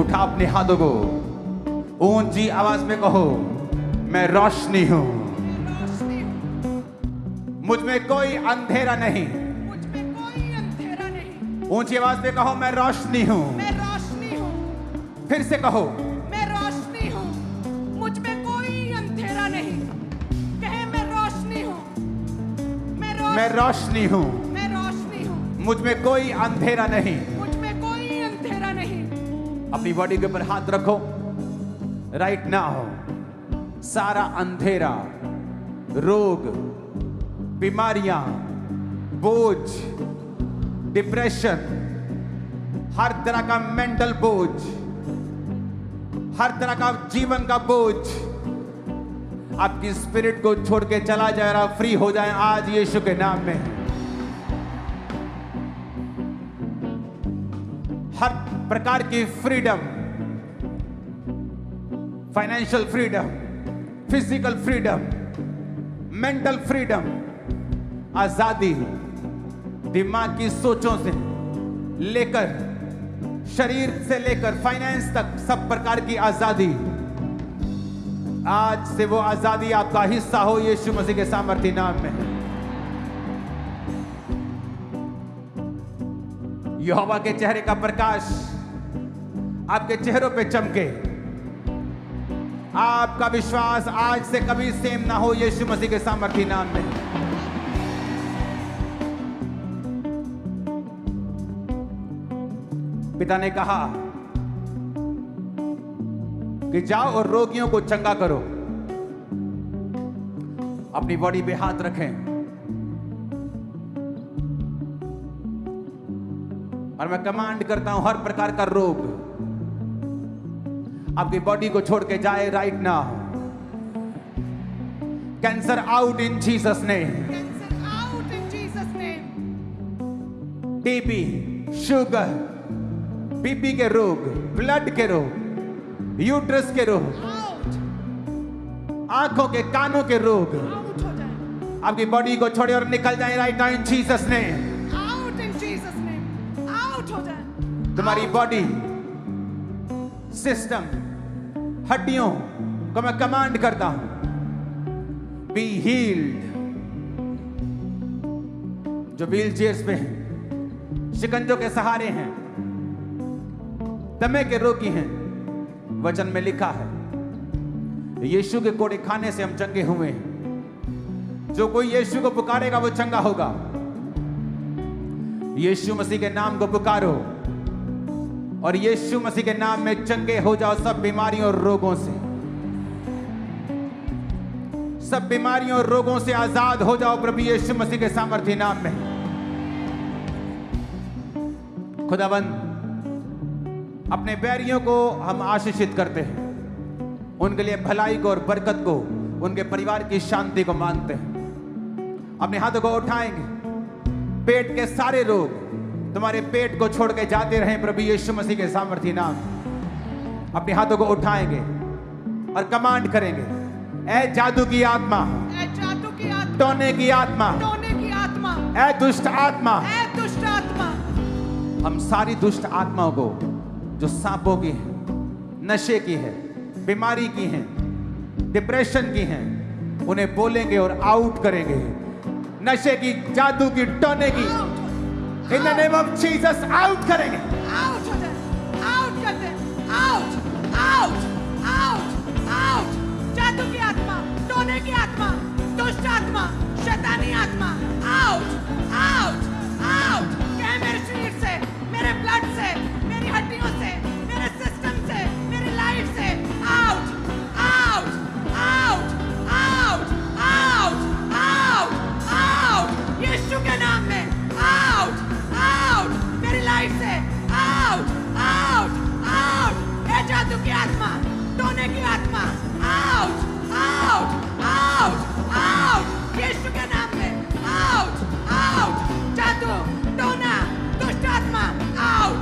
उठा अपने हाथों को, ऊंची आवाज में कहो, मैं रोशनी हूं, मुझ में कोई अंधेरा नहीं। ऊंची आवाज में कहो, मैं रोशनी हूं। फिर से कहो, मैं रोशनी हूं, मुझ में कोई अंधेरा नहीं। कहे, मैं रोशनी हूं, मैं रोशनी हूं, मुझ में कोई अंधेरा नहीं। अपनी बॉडी के ऊपर हाथ रखो। राइट नाउ सारा अंधेरा, रोग, बीमारियां, बोझ, डिप्रेशन, हर तरह का मेंटल बोझ, हर तरह का जीवन का बोझ आपकी स्पिरिट को छोड़ के चला जाए और फ्री हो जाए आज यीशु के नाम में। हर प्रकार की freedom, financial freedom, physical freedom, mental freedom, आजादी, दिमाग की सोचों से लेकर शरीर से लेकर फाइनेंस तक सब प्रकार की आजादी, आज से वो आजादी आपका हिस्सा हो यीशु मसीह के सामर्थी नाम में। यहोवा के चेहरे का प्रकाश आपके चेहरों पे चमके। आपका विश्वास आज से कभी सेम ना हो यीशु मसीह के सामर्थी नाम में। पिता ने कहा कि जाओ और रोगियों को चंगा करो। अपनी बॉडी पे हाथ रखें और मैं कमांड करता हूं हर प्रकार का रोग आपकी बॉडी को छोड़ के जाए right now. Cancer out in Jesus name. TB, sugar, BP के रोग, ब्लड के रोग, यूट्रस के रोग, आंखों के कानों के रोग आपकी बॉडी को छोड़े और निकल जाए right now in Jesus name. तुम्हारी बॉडी, सिस्टम, हड्डियों को मैं कमांड करता हूं, बी हील्ड। जो व्हील चेयर्स पे हैं, शिकंजों के सहारे हैं, दमे के रोगी हैं, वचन में लिखा है यीशु के कोड़े खाने से हम चंगे हुए हैं। जो कोई यीशु को पुकारेगा वो चंगा होगा। यीशु मसीह के नाम को पुकारो और यीशु मसीह के नाम में चंगे हो जाओ सब बीमारियों और रोगों से। सब बीमारियों और रोगों से आजाद हो जाओ प्रभु यीशु मसीह के सामर्थी नाम में। खुदावंद, अपने बैरियों को हम आशीषित करते हैं, उनके लिए भलाई को और बरकत को, उनके परिवार की शांति को मांगते हैं। अपने हाथों को उठाएंगे। पेट के सारे रोग तुम्हारे पेट को छोड़ के जाते रहें प्रभु यीशु मसीह के सामर्थी नाम। अपने हाथों को उठाएंगे और कमांड करेंगे, ऐ जादू की आत्मा, टोने की आत्मा, ऐ दुष्ट आत्मा, हम सारी दुष्ट आत्माओं को जो सांपों की है, नशे की है, बीमारी की है, डिप्रेशन की है, उन्हें बोलेंगे और आउट करेंगे। नशे की, जादू की, टोने की, in the name of Jesus out करेंगे। आउट हो जाए, आउट करते हैं, आउट, आउट, आउट, आउट। जादू की आत्मा, टोने की आत्मा, दुष्ट आत्मा, शैतानी आत्मा, आउट, आउट, आउट। क्या मेरे शरीर से, मेरे ब्लड से, मेरी हड्डियों से, मेरे सिस्टम से, मेरी लाइफ से, out, out, out, out, out, out, out. Yeshu के नाम में आउट, आउट, मेरी लाइफ से आउट, आउट, आउट। ए जादू की आत्मा, टोने की आत्मा, out, out, out, out. Yeshu के नाम में आउट, आउट। जादू, टोना, दुष्ट आत्मा, आउट,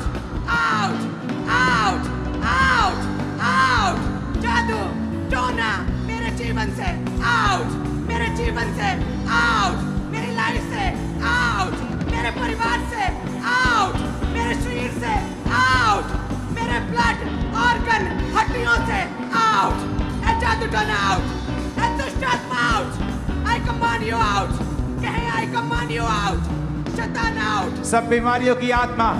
बीमारियों से आउट, ए जादू टोना आउट, ए दुष्ट आत्मा out, I command you out, कहे आई कमांड यू आउट, शैतान आउट, सब बीमारियों की आत्मा,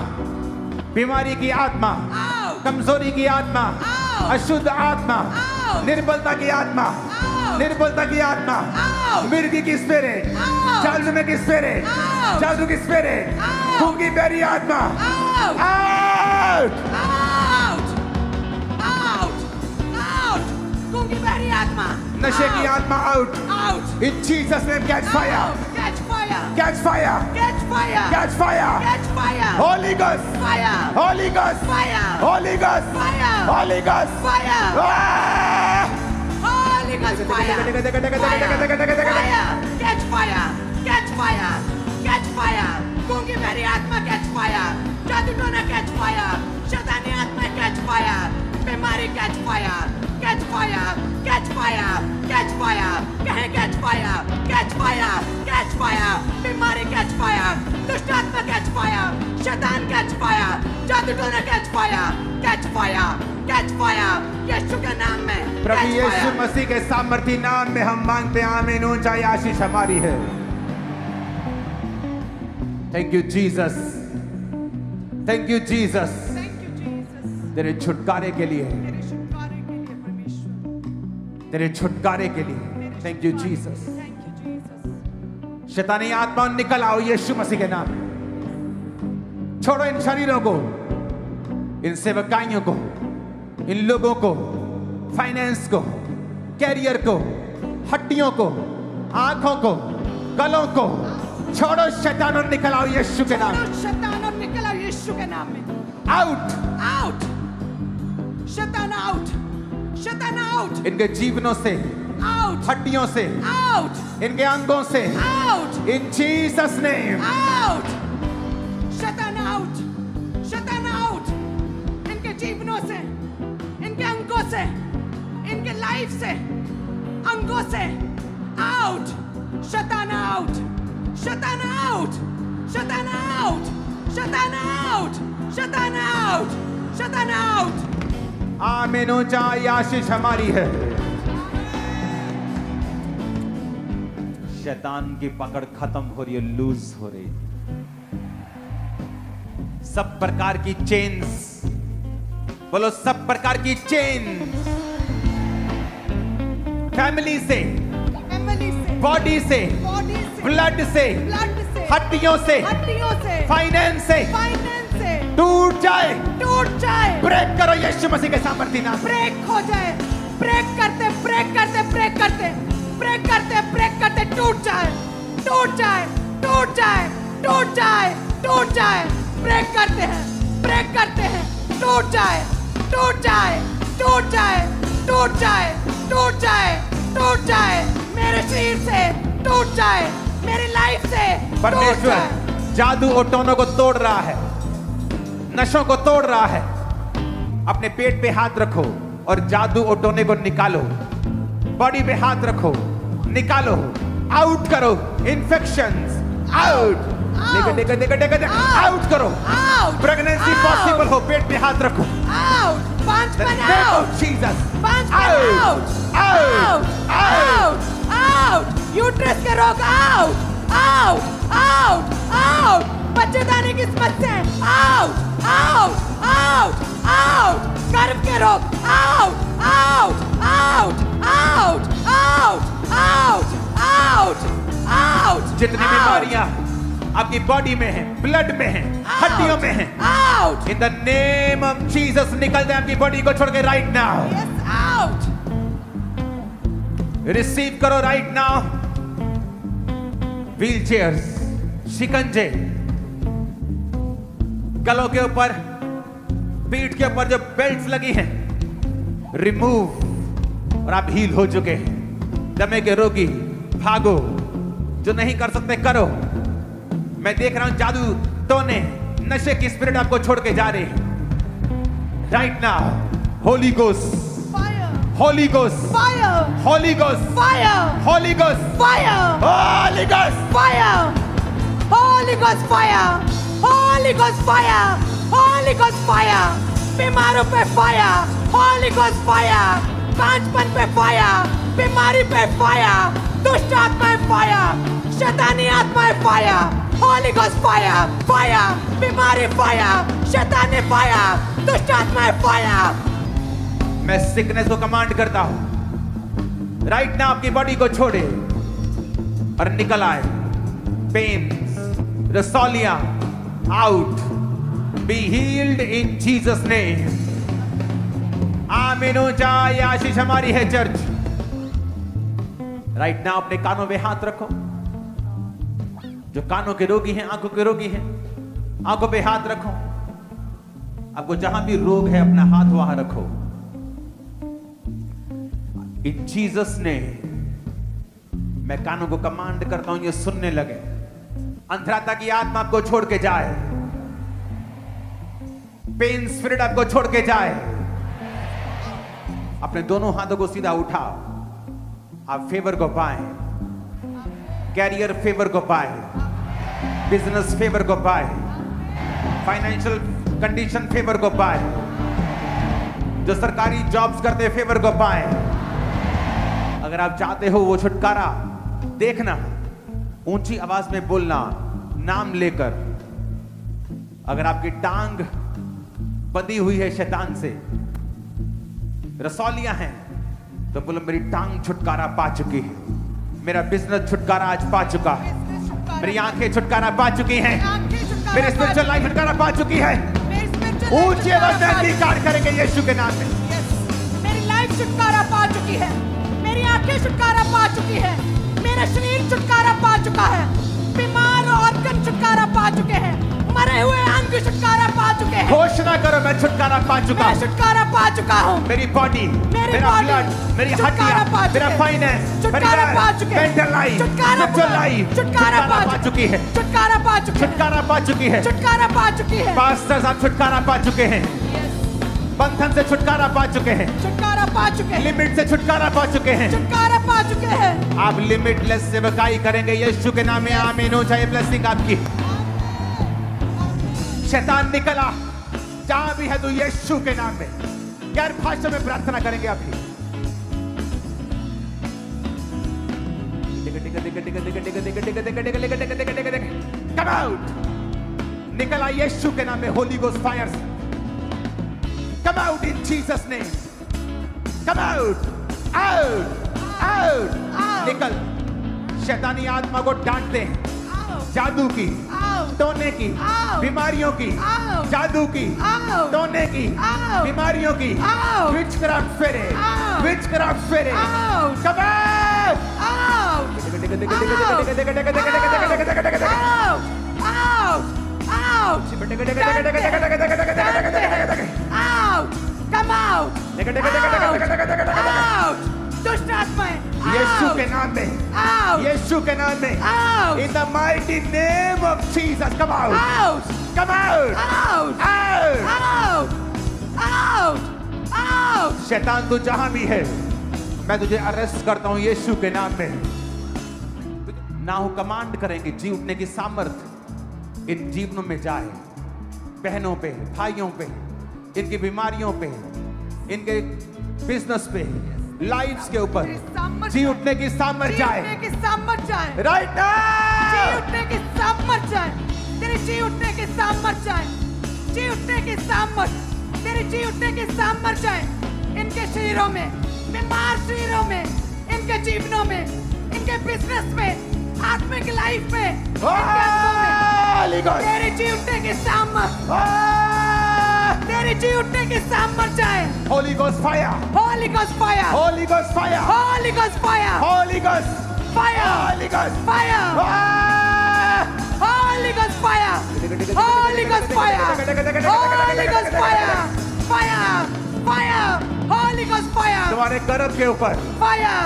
बीमारी की आत्मा, आउट, कमजोरी की आत्मा, आउट, अशुद्ध आत्मा, आउट, निर्बलता की आत्मा, आउट, निर्बलता की आत्मा, आउट, मिर्गी की स्पिरिट, आउट, जादू की स्पिरिट, आउट, जादू की स्पिरिट, आउट, खूंगी बेरी आत्मा, out, out, out, out, out, गूंगी बहरी आत्मा, नशे की आत्मा out, out, in Jesus name catch fire, catch fire, catch fire, catch fire, catch fire, catch fire, holy ghost, fire, holy ghost, fire, holy ghost, fire, holy ghost, fire, ah! Holy Ghost fire! Fire! Catch fire! Catch fire! Catch fire! गूंगी मेरी आत्मा catch fire! जादू टोना catch fire! शैतानी आत्मा catch fire! बीमारी catch fire! Catch fire! Catch fire! Catch fire! कहे catch fire! Catch fire! Catch fire! बीमारी catch fire! दुष्ट आत्मा catch fire! शैतान catch fire! जादू टोना catch fire! Catch fire! Catch fire! यीशु के नाम में प्रभु catch यीशु fire! मसीह के सामर्थी नाम में हम मांगते हैं आमीन। ऊंचाई आशीष हमारी है। Thank you Jesus, thank you Jesus, Thank you, Jesus. तेरे छुटकारे के लिए, तेरे छुटकारे के लिए परमेश्वर। तेरे छुटकारे के लिए तेरे थैंक यू छुटकारे- जीसस। Thank you, Jesus. शैतानी आत्मा निकल आओ यीशु मसीह के नाम में। छोड़ो इन शरीरों को, इन सेवकाइयों को, इन लोगों को, फाइनेंस को, कैरियर को, हड्डियों को, आंखों को, गलों को छोड़ो। शैतान और निकल आओ यीशु के नाम में। छोड़ो शैतान और निकल आओ यीशु के नाम में। आउट, आउट, शैतान आउट, शैतान आउट, इनके जीवनों से, आउट, हड्डियों से, आउट, इनके अंगों से, out, in Jesus name. Out, शैतान आउट, शैतान आउट, इनके जीवनों से, इनके अंगों से, इनके लाइफ से, अंगों से, आउट, शैतान आउट, शैतान आउट, शैतान आउट, शैतान आउट, शैतान आउट, शैतान आउट। आमीन। ऊंचाई आशीष हमारी है। शैतान की पकड़ खत्म हो रही है, लूज हो रही है। सब प्रकार की चेन्स, बोलो सब प्रकार की चेन्स, फैमिली से, फैमिली से, बॉडी से, बॉडी से, ब्लड से, ब्लड से, हड्डियों से, हड्डियों से, फाइनेंस से फाइनेंस से टूट जाए। टूट जाए। ब्रेक करो यीशु मसीह के सामर्थ्य नाम से। ब्रेक हो जाए। ब्रेक करते ब्रेक करते ब्रेक करते ब्रेक करते ब्रेक करते टूट जाए, टूट जाए, टूट जाए, टूट जाए, टूट जाए। ब्रेक करते हैं, ब्रेक करते हैं, टूट जाए, टूट जाए, टूट जाए, टूट जाए, टूट जाए, टूट जाए। मेरे शरीर से टूट जाए, मेरी लाइफ से टूट परमेश्वर जाए। जादू ओटोनों को तोड़ रहा है, नशों को तोड़ रहा है। अपने पेट पे हाथ रखो और जादू ओटोने को निकालो। बॉडी पे हाथ रखो, निकालो, आउट करो। इन्फेक्शंस आउट, आउट करो। प्रेगनेंसी पॉसिबल हो, पेट पे हाथ रखो। आउट, पांच The मन name आउट, of Jesus. पांच Out. मन out, out, out, out, uterus के रोग आउट, आउट, आउट, आउट, बच्चेदानी की समस्या आउट, आउट, आउट, आउट, गर्भ के रोग out, out, out, out, out, out, out, out. जितनी बीमारियां आपकी बॉडी में है, ब्लड में है, हड्डियों में है, out, in the name of Jesus निकल जाए आपकी बॉडी को छोड़ के right now. Yes out, receive करो राइट नाउ। व्हील चेयर्स, शिकंजे, गलों के ऊपर, पीठ के ऊपर जो बेल्ट्स लगी हैं, रिमूव, और आप हील हो चुके हैं। दमे के रोगी भागो, जो नहीं कर सकते करो। मैं देख रहा हूं जादू टोने, नशे की स्पिरिट आपको छोड़ के जा रही है। Right now Holi ghost, fire, Holi ghost, fire, Holi ghost, fire, Holi ghost, fire, Holi ghost. fire, Holy Ghost fire, Holy Ghost fire, Holy Ghost fire, बीमारों पे फायर, होली गोस्ट फायर, कांचपन पे फायर, बीमारी पे फायर, दुष्ट आत्माएं फायर, शैतानी आत्माएं fire, Holi ghost fire, fire, बीमारी fire, शैतानी फायर, दुष्ट आत्माएं फायर। मैं सिकनेस को कमांड करता हूं, राइट ना आपकी बॉडी को छोड़े और निकल आए। पेन, रसौलियां out, be healed in Jesus name. आमीन हो जाए, आशीष हमारी है चर्च। राइट ना अपने कानों में हाथ रखो। जो कानों के रोगी हैं, आंखों के रोगी हैं, आंखों पे हाथ रखो। आपको जहां भी रोग है अपना हाथ वहां रखो। इन जीसस ने मैं कानों को कमांड करता हूं, ये सुनने लगे। अंधराता की आत्मा आपको छोड़ के जाए, पेन स्पिरिट आपको छोड़ के जाए। अपने दोनों हाथों को सीधा उठाओ। आप फेवर को पाए, कैरियर फेवर को पाए, बिजनेस फेवर को पाए, फाइनेंशियल कंडीशन फेवर को पाए, जो सरकारी जॉब्स करते फेवर को पाए। अगर आप चाहते हो वो छुटकारा, देखना, ऊंची आवाज में बोलना, नाम लेकर। अगर आपकी टांग बंधी हुई है शैतान से, रसौलियां हैं, तो बोलो मेरी टांग छुटकारा पा चुकी है, मेरा बिजनेस छुटकारा आज पा चुका है, मेरी आंखें छुटकारा पा चुकी हैं, मेरी स्पिरिचुअल लाइफ छुटकारा पा चुकी है। ऊंची आवाज में अधिकार करेंगे यीशु के नाम में। मेरी लाइफ छुटकारा पा चुकी है, मेरी आंखें छुटकारा पा चुकी है, मेरा शरीर छुटकारा पा चुका है, बीमार ऑर्गन छुटकारा पा चुके हैं, मरे हुए अंग छुटकारा पा चुके हैं। घोषणा करो मैं छुटकारा पा चुका हूं, छुटकारा पा चुका हूं। मेरी बॉडी, मेरा ब्लड, मेरी हड्डियां, मेरा फाइनेंस, छुटकारा पा चुके हैं, मेंटल लाइफ, छुटकारा पा चुकी है, छुटकारा पा चुके हैं, छुटकारा पा चुकी है, छुटकारा पा चुकी है। पास्टर साहब छुटकारा पा चुके हैं, बंधन से छुटकारा पा चुके हैं, छुटकारा पा चुके हैं, लिमिट से छुटकारा पा चुके हैं, छुटकारा पा चुके हैं। आप लिमिटलेस सेवकाई करेंगे यीशु के नाम में। आमीन हो जाए। ब्लेसिंग आपकी। शैतान निकला जहां भी है तो यीशु के नाम में गैर भाषा में प्रार्थना करेंगे अभी। कम आउट, निकला यीशु के नाम में। Holi ghost fire, come out in Jesus name. Come out, out, out, निकल। शैतानी आत्मा को डांटते हैं, जादू की, टोने की, बीमारियों की, जादू की, टोने की, बीमारियों की, विचक्राफ्ट फेरे, विचक्राफ्ट फेरे, कम आउट, दुष्ट आत्माएं यीशु के नाम में, यीशु के नाम में, in the mighty name of Jesus, come out, come out, out. शैतान तू जहां भी है, मैं तुझे अरेस्ट करता हूं यीशु के नाम में। ना हो कमांड करेंगे, जी उठने की सामर्थ इन जीवनों में जाए, बहनों पे, भाइयों पे, इनकी बीमारियों पे, इनके बिजनेस पे, लाइफ्स के ऊपर जी उठने की सामर्थ जाए, राइट नाउ। जी उठने की सामर्थ जाए, तेरी जी उठने की सामर्थ जाए, जी उठने की सामर्थ, तेरी जी उठने की सामर्थ जाए इनके शरीरों में, बीमार शरीरों में, इनके जीवनों में, इनके बिजनेस में, आत्मिक लाइफ में, इनके अंगों में, तेरी जी उठने की सामर्थ, तेरी जी उठने की सामर्थ जाए। Holy Ghost fire, Holy Ghost fire, Holy Ghost fire, Holy Ghost fire, Holy Ghost fire, Holy Ghost fire, Holy Ghost fire, Holy Ghost fire, Holy Ghost fire, fire, fire, Holy Ghost fire, तुम्हारे गर्भ के ऊपर, fire,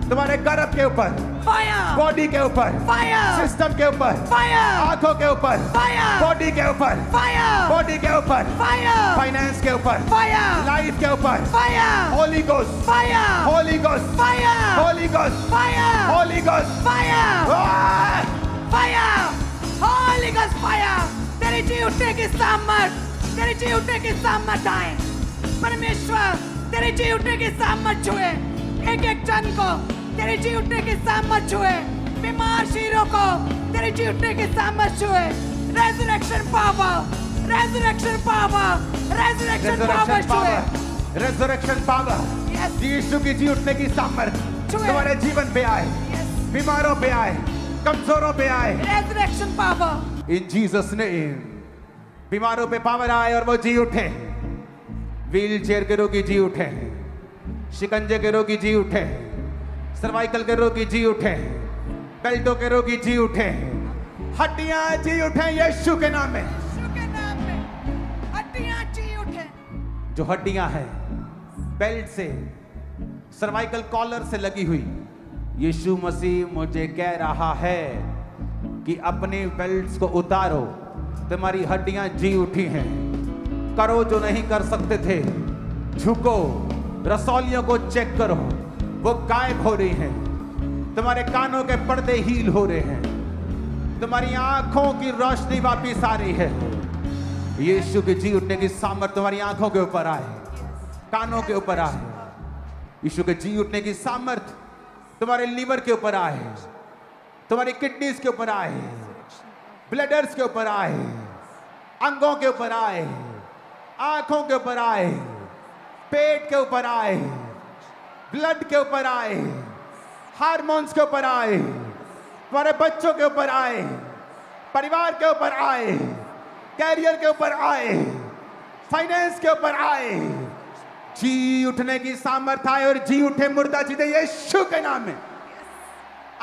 तुम्हारे गर्भ के ऊपर, fire, body के ऊपर, fire, सिस्टम के ऊपर, fire, आंखों के ऊपर, fire, बॉडी के ऊपर, fire, बॉडी के ऊपर, fire, फाइनेंस के ऊपर, fire, लाइफ के ऊपर, fire, Holy Ghost, fire, Holy Ghost, fire, Holy Ghost, fire, Holy Ghost, fire, ah! fire, Holy Ghost fire, तेरी जी उठने की सामर्थ, तेरी जी उठने की सामर्थ आए। परमेश्वर तेरी जी उठने की सामर्थ छुए एक एक जन को, तेरी जी उठने की सामर्थ छुए बीमार शरीरों को, तेरी जी उठने की सामर्थ छुए। Resurrection power, resurrection power, resurrection power छुए। Resurrection power, Yes. यीशु की जी उठने की सामर्थ छुए। तुम्हारे जीवन पे आए, Yes. बीमारों पे आए, कमजोरों पे आए। Resurrection power. In Jesus name बीमारों पे पावर आए और वो जी उठे। व्हील चेयर के रोगी जी उठे, शिकंजे के रोगी जी उठे, सर्वाइकल के रोगी जी उठे, बेल्टों के रोगी जी उठे, हड्डियां जी उठे यीशु के नाम में। यीशु के नाम में हड्डियां जी उठे। जो हड्डियां हैं बेल्ट से, सर्वाइकल कॉलर से लगी हुई, यीशु मसीह मुझे कह रहा है कि अपने बेल्ट्स को उतारो। तुम्हारी हड्डियां जी उठी हैं। करो जो नहीं कर सकते थे, झुको, रसौलियों को चेक करो, वो गायब हो रही हैं। तुम्हारे कानों के पर्दे हील हो रहे हैं। तुम्हारी आंखों की रोशनी वापिस आ रही है। यीशु के जी उठने की सामर्थ तुम्हारी आंखों के ऊपर आए, कानों के ऊपर आए। यीशु के जी उठने की सामर्थ तुम्हारे लीवर के ऊपर आए, तुम्हारी किडनीज के ऊपर आए, ब्लडर्स के ऊपर आए, अंगों के ऊपर आए, आंखों के ऊपर आए, पेट के ऊपर आए, ब्लड के ऊपर आए, हार्मोन्स के ऊपर आए, तुम्हारे बच्चों के ऊपर आए, परिवार के ऊपर आए, कैरियर के ऊपर आए, फाइनेंस के ऊपर आए। जी उठने की सामर्थ आए और जी उठे मुर्दा जीते यीशु के नाम में।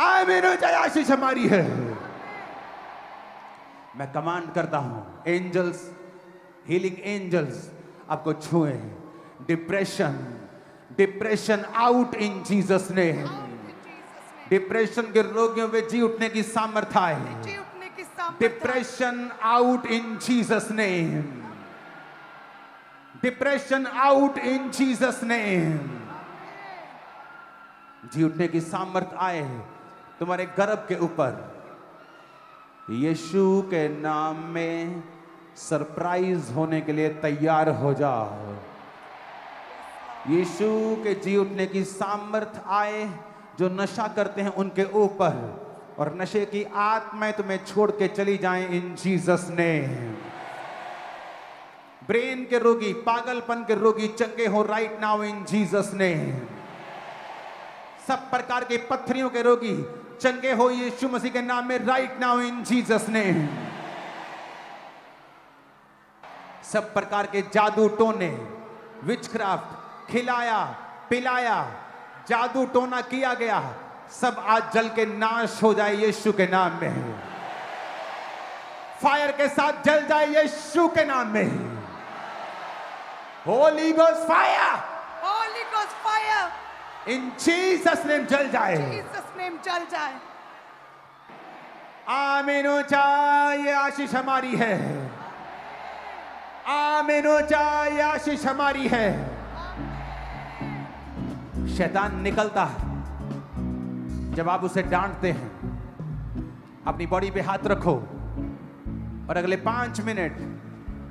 आमीन हो जाए। आशीष हमारी है। मैं कमांड करता हूं, एंजल्स, हीलिंग एंजल्स आपको छुए। Depression, depression out in Jesus name. Depression के रोगियों में जी उठने की सामर्थ आए। जी उठने की सामर्थ। Depression out in Jesus name. Depression out in Jesus name. जी उठने की सामर्थ आए तुम्हारे गर्भ के ऊपर। यीशु के नाम में सरप्राइज होने के लिए तैयार हो जाओ। यीशु के जी उठने की सामर्थ आए जो नशा करते हैं उनके ऊपर, और नशे की आत्माएं तुम्हें छोड़ के चली जाएं इन जीसस नेम। ब्रेन के रोगी, पागलपन के रोगी चंगे हो right now in Jesus name. सब प्रकार के पत्थरियों के रोगी चंगे हो यीशु मसीह के नाम में right now in Jesus name. सब प्रकार के जादू टोने, विचक्राफ्ट, खिलाया पिलाया, जादू टोना किया गया, सब आज जल के नाश हो जाए यीशु के नाम में। फायर के साथ जल जाए यीशु के नाम में। Holi ghost fire, Holi ghost fire in Jesus name जल जाए। जीसस नेम जल जाए। आमीन हो जाए। आशीष हमारी है। आमीन हो जाए। आशीष हमारी है। शैतान निकलता है जब आप उसे डांटते हैं। अपनी बॉडी पे हाथ रखो और अगले 5 मिनट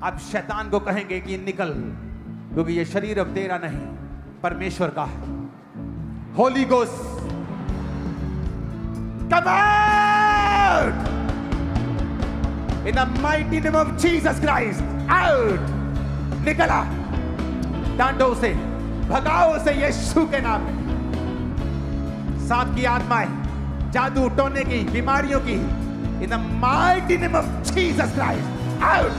आप शैतान को कहेंगे कि निकल, क्योंकि ये शरीर अब तेरा नहीं, परमेश्वर का है। Holi ghost come out in the mighty name of Jesus Christ. Out, निकला। डांटो उसे, भगाओ उसे यीशु के नाम में। सांप की आत्माएं, जादू टोने की, बीमारियों की, in the mighty name of Jesus Christ, out,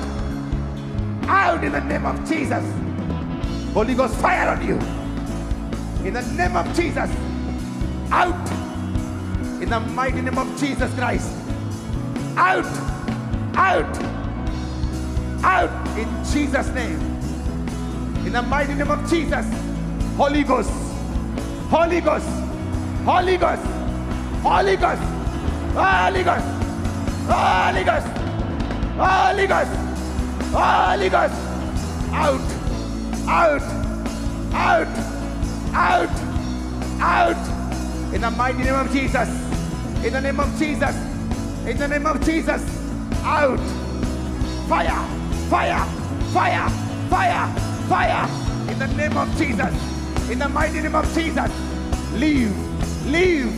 out in the name of Jesus. Holi ghost fire on you in the name of Jesus, out in the mighty name of Jesus Christ, out, out, out in Jesus name, in the mighty name of Jesus. Holi ghost, Holi ghost, Holy Ghost, Holy Ghost, Holy Ghost, Holy Ghost, Holy Ghost, Holy Ghost, out, out, out, out, out, in the mighty name of Jesus, in the name of Jesus, in the name of Jesus, out, fire, fire, fire, fire, fire. In the name of Jesus, in the mighty name of Jesus, leave, leave,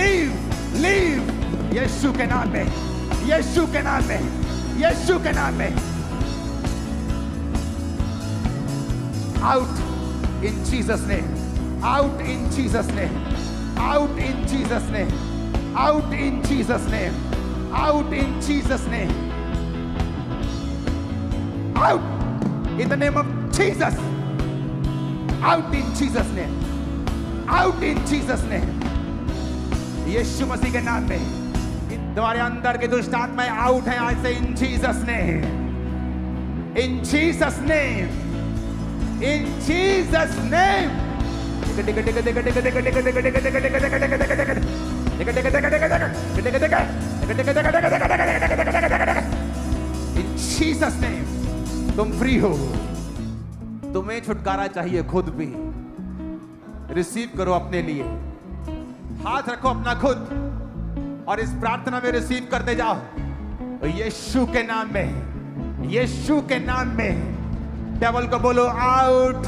leave, leave. यीशु के नाम में, यीशु के नाम में, यीशु के नाम में. Out in Jesus' name. Out in Jesus' name. Out in Jesus' name. Out in Jesus' name. Out in Jesus' name. Out in the name of Jesus. Out in Jesus' name. Out in Jesus' name. यीशु मसीह के नाम में तुम्हारे अंदर के दुष्ट आत्माएं out हैं आज से. In Jesus' name. In Jesus' name. In Jesus' name. In Jesus' name. तुम फ्री हो. तुम्हें छुटकारा चाहिए खुद भी. रिसीव करो अपने लिए. हाथ रखो अपना खुद और इस प्रार्थना में रिसीव करते जाओ. यीशु के नाम में, यीशु के नाम में. डेविल को बोलो आउट.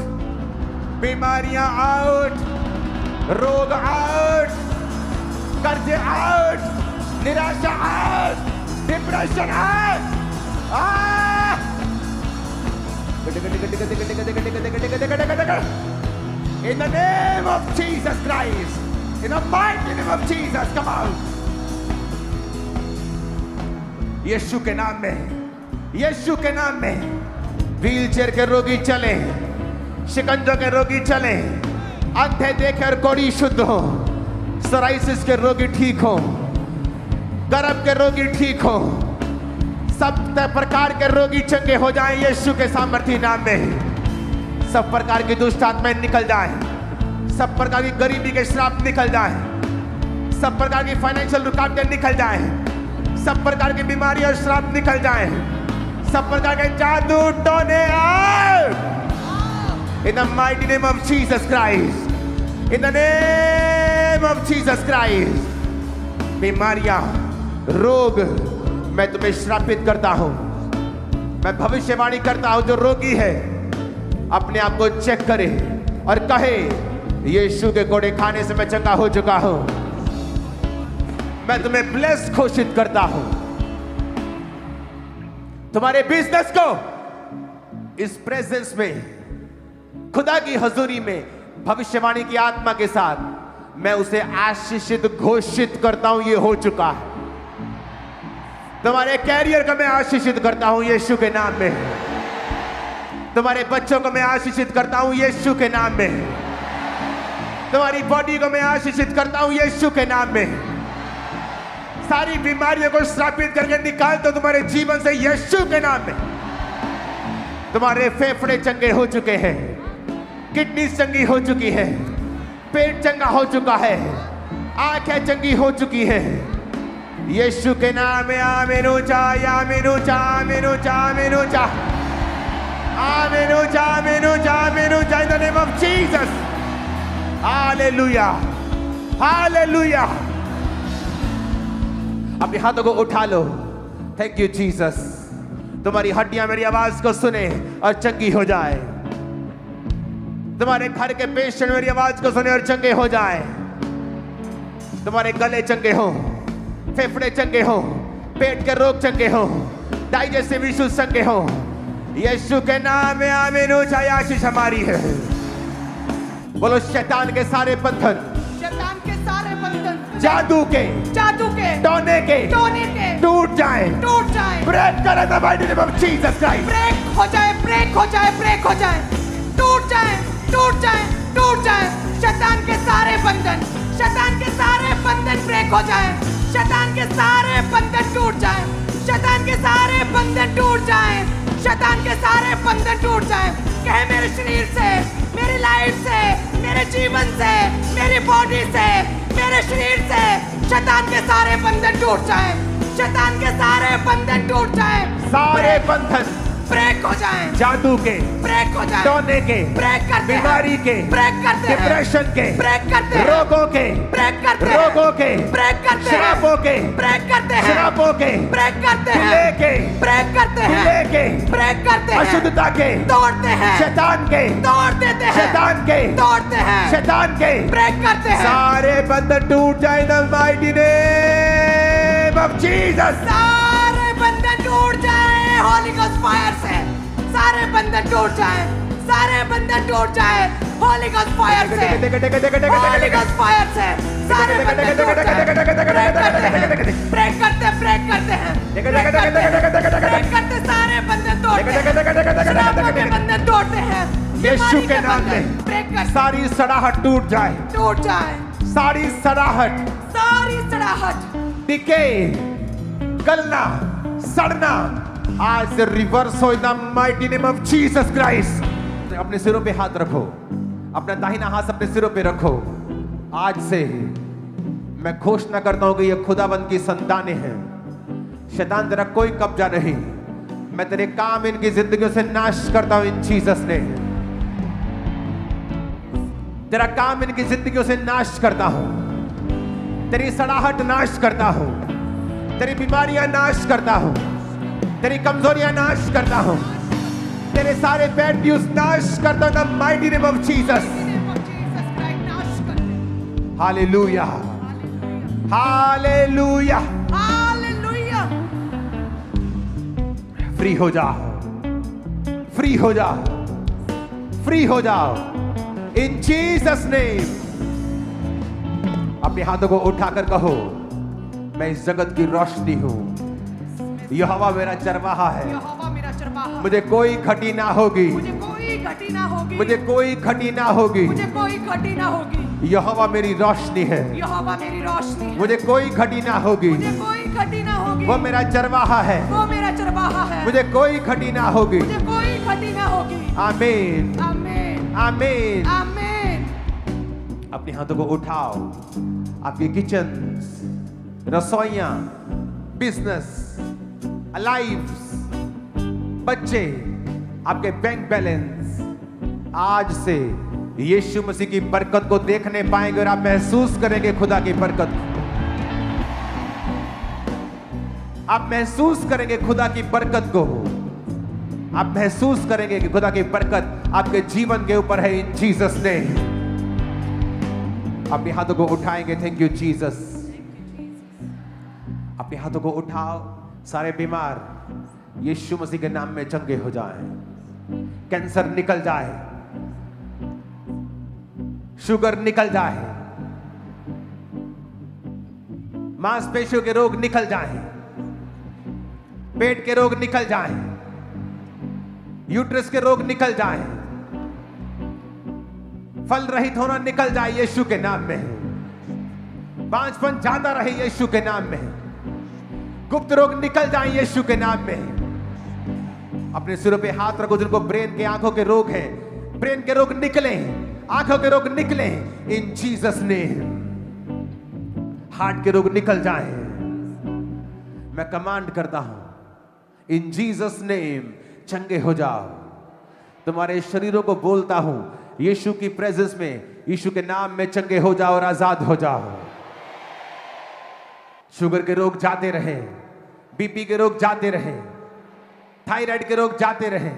बीमारियां आउट. रोग आउट. कर्जे आउट. निराशा out. Depression out. In the name of Jesus Christ, in the mighty name of Jesus, come out. यीशु के नाम में, यीशु के नाम में. व्हील चेयर के रोगी चले, शिकंजों के रोगी चले, अंधे देखे और कोढ़ी शुद्ध हो, सोराइसिस के रोगी ठीक हो, गर्भ के रोगी ठीक हो, सब प्रकार के रोगी चंगे हो जाएं यीशु के सामर्थी नाम में. सब प्रकार की दुष्ट आत्माएं निकल जाएं, सब प्रकार की गरीबी के श्राप निकल जाएं, सब प्रकार की फाइनेंशियल रुकावटें निकल जाएं, सब प्रकार की बीमारी और श्राप निकल जाएं, सब प्रकार के जादू टोने out. In the mighty name of Jesus Christ, in the name of Jesus Christ. बीमारियां, रोग, मैं तुम्हें श्रापित करता हूं. मैं भविष्यवाणी करता हूं. जो रोगी है अपने आप को चेक करे और कहे यीशु के कोड़े खाने से मैं चंगा हो चुका हूं. मैं तुम्हें ब्लेस घोषित करता हूं. तुम्हारे बिजनेस को इस प्रेजेंस में, खुदा की हजूरी में, भविष्यवाणी की आत्मा के साथ मैं उसे आशीषित घोषित करता हूं. ये हो चुका है. तुम्हारे कैरियर को मैं आशीषित करता हूं यीशु के नाम में. तुम्हारे बच्चों को मैं आशीषित करता हूं यीशु के नाम में. तुम्हारी बॉडी को मैं आशीषित करता हूं यीशु के नाम में. सारी बीमारियों को श्रापित करके निकाल दो तुम्हारे जीवन से यीशु के नाम में. तुम्हारे फेफड़े चंगे हो चुके हैं, किडनी चंगी हो चुकी है, पेट चंगा हो चुका है, आंखें चंगी हो चुकी है यीशु के नाम में. आमीन ऊंचा, आमीन ऊंचा, आमीन ऊंचा, आमीन ऊंचा, आमीन ऊंचा, आमीन ऊंचा, आमीन ऊंचा. In the name of Jesus. Hallelujah, hallelujah. अपने हाथों को उठा लो. Thank you Jesus. तुम्हारी हड्डियां मेरी आवाज को सुने और चंगी हो जाए. तुम्हारे घर के पेशेंट मेरी आवाज को सुने और चंगे हो जाए. तुम्हारे गले चंगे हो, फेफड़े चंगे हो, पेट के रोग चंगे हो, डाइजेस्टिव इश्यूज चंगे हो यीशु के नाम में. आमीन ऊंचा. आशीष हमारी है. बोलो शैतान के सारे बंधन, शैतान के सारे बंधन, जादू के, टोने के टूट जाए, टूट जाए. ब्रेक करे the mighty name of Jesus Christ. Break हो जाए, ब्रेक हो जाए, ब्रेक हो जाए. टूट जाए, टूट जाए, टूट जाए. शैतान के सारे बंधन, शैतान के सारे बंधन ब्रेक हो जाए. शैतान के सारे बंधन टूट जाए. शैतान के सारे बंधन टूट जाए. शैतान के सारे बंधन टूट जाए. कहे मेरे शरीर से, मेरी लाइफ से, मेरे जीवन से, मेरी बॉडी से, मेरे शरीर से शैतान के सारे बंधन टूट जाए. शैतान के सारे बंधन टूट जाए. सारे बंधन, ब्रेक हो जाएं, जादू के, ब्रेक हो जाएं, टोने के, ब्रेक करते हैं, बीमारी के, ब्रेक करते हैं, डिप्रेशन के, ब्रेक करते हैं, रोगों के, ब्रेक करते हैं, रोगों के, ब्रेक करते हैं, शराबों के, ब्रेक करते हैं, शराबों के, ब्रेक करते हैं, दूल्हे के, ब्रेक करते हैं, दूल्हे के, ब्रेक करते हैं, अशुद्धता के, तोड़ते हैं, शैतान के, तोड़ देते हैं, शैतान के, तोड़ते हैं, शैतान के, ब्रेक करते हैं, सारे बंधन टूट जाए the mighty name of Jesus. सारे बंधन टूट जाए होली गोस्ट फायर से, सारे बंधन टूट जाए, सारे बंधन टूट जाए होली गोस्ट फायर से, होली गोस्ट फायर से, सारे बंधन टूट जाए, ब्रेक करते हैं, ब्रेक करते हैं, ब्रेक करते सारे बंधन तोड़ते हैं, शराबों के बंधन तोड़ते हैं, यीशु के नाम में ब्रेक कर, सारी सड़ाहट टूट जाए, टूट जाए, सारी सड़ाहट, सारी सड़ाहट, डिके, गलना, सड़ना आज से रिवर्स हो in the mighty name of Jesus Christ. अपने सिरों पे हाथ रखो, अपना दाहिना हाथ अपने सिरों पे रखो। आज से मैं घोषणा करता हूं कि ये खुदाबंद की संतानें हैं। शैतान तेरा कोई कब्जा नहीं, मैं तेरे काम इनकी जिंदगियों से नाश करता हूं इन जीसस ने। तेरा काम इनकी जिंदगियों से नाश करता हूं, तेरी सड़ाहट नाश करता हूं, तेरी बीमारियां नाश करता हूं, तेरी कमजोरियां नाश करता हूं, तेरे सारे बैड न्यूज नाश करता हूं the mighty name of Jesus. Hallelujah, hallelujah, hallelujah. Free हो जाओ, फ्री हो जाओ, फ्री हो जाओ इन जीसस नेम। अपने हाथों को उठाकर कहो, मैं इस जगत की रोशनी हूं, यहोवा मेरा चरवाहा है, यहोवा मेरा चरवाहा, मुझे कोई घटी ना होगी, मुझे कोई घटी ना होगी, मुझे कोई घटी ना होगी। मुझे कोई घटी ना होगी, यहोवा मेरी रोशनी है, यहोवा मेरी रोशनी है, मुझे कोई घटी ना होगी। मुझे कोई घटी ना होगी, वो मेरा चरवाहा है, वो मेरा चरवाहा है, मुझे कोई घटी ना होगी। मुझे कोई घटी ना होगी। आमीन, आमीन, आमीन। आमीन। अपने हाथों को उठाओ, आपके किचन, रसोइयां, बिजनेस, लाइव्स, बच्चे, आपके बैंक बैलेंस आज से यीशु मसीह की बरकत को देखने पाएंगे और आप महसूस करेंगे खुदा की बरकत को। आप महसूस करेंगे खुदा की बरकत को, आप महसूस करेंगे कि खुदा की बरकत आपके जीवन के ऊपर है इन जीसस ने। अपने हाथों को उठाएंगे, थैंक यू जीसस। अपने हाथों को उठाओ, सारे बीमार यीशु मसीह के नाम में चंगे हो जाएं, कैंसर निकल जाए, शुगर निकल जाए, मांसपेशियों के रोग निकल जाएं, पेट के रोग निकल जाएं, यूट्रस के रोग निकल जाएं, फल रहित होना निकल जाए यीशु के नाम में, बांझपन जाता रहे यीशु के नाम में, गुप्त रोग निकल जाए यीशु के नाम में। अपने सिरों पे हाथ रखो, जिनको ब्रेन के, आंखों के रोग हैं, ब्रेन के रोग निकले, आंखों के रोग निकले इन जीसस नेम। हार्ट के रोग निकल जाएं, मैं कमांड करता हूं इन जीसस नेम, चंगे हो जाओ। तुम्हारे शरीरों को बोलता हूं यीशु की प्रेजेंस में, यीशु के नाम में चंगे हो जाओ और आजाद हो जाओ। शुगर के रोग जाते रहे, बीपी के रोग जाते रहे, थायराइड के रोग जाते रहे,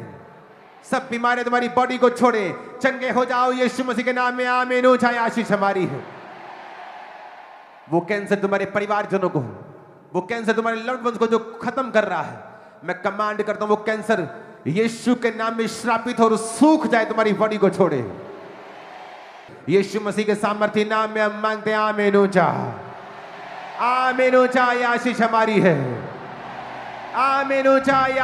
सब बीमारियां तुम्हारी बॉडी को छोड़े, चंगे हो जाओ यीशु मसीह के नाम में। आमीन। ऊंचाई आशीष हमारी है। वो कैंसर तुम्हारे परिवारजनों को, वो कैंसर तुम्हारे लव्ड वंस को जो खत्म कर रहा है, मैं कमांड करता हूं वो कैंसर यीशु के नाम में श्रापित हो और सूख जाए, तुम्हारी बॉडी को छोड़े। यीशु मसीह के सामर्थ्य नाम में हम मांगते हैं। आमीन। ऊंचा, आमीन। ऊंचाई आशीष हमारी है। आमीन। ऊंचाई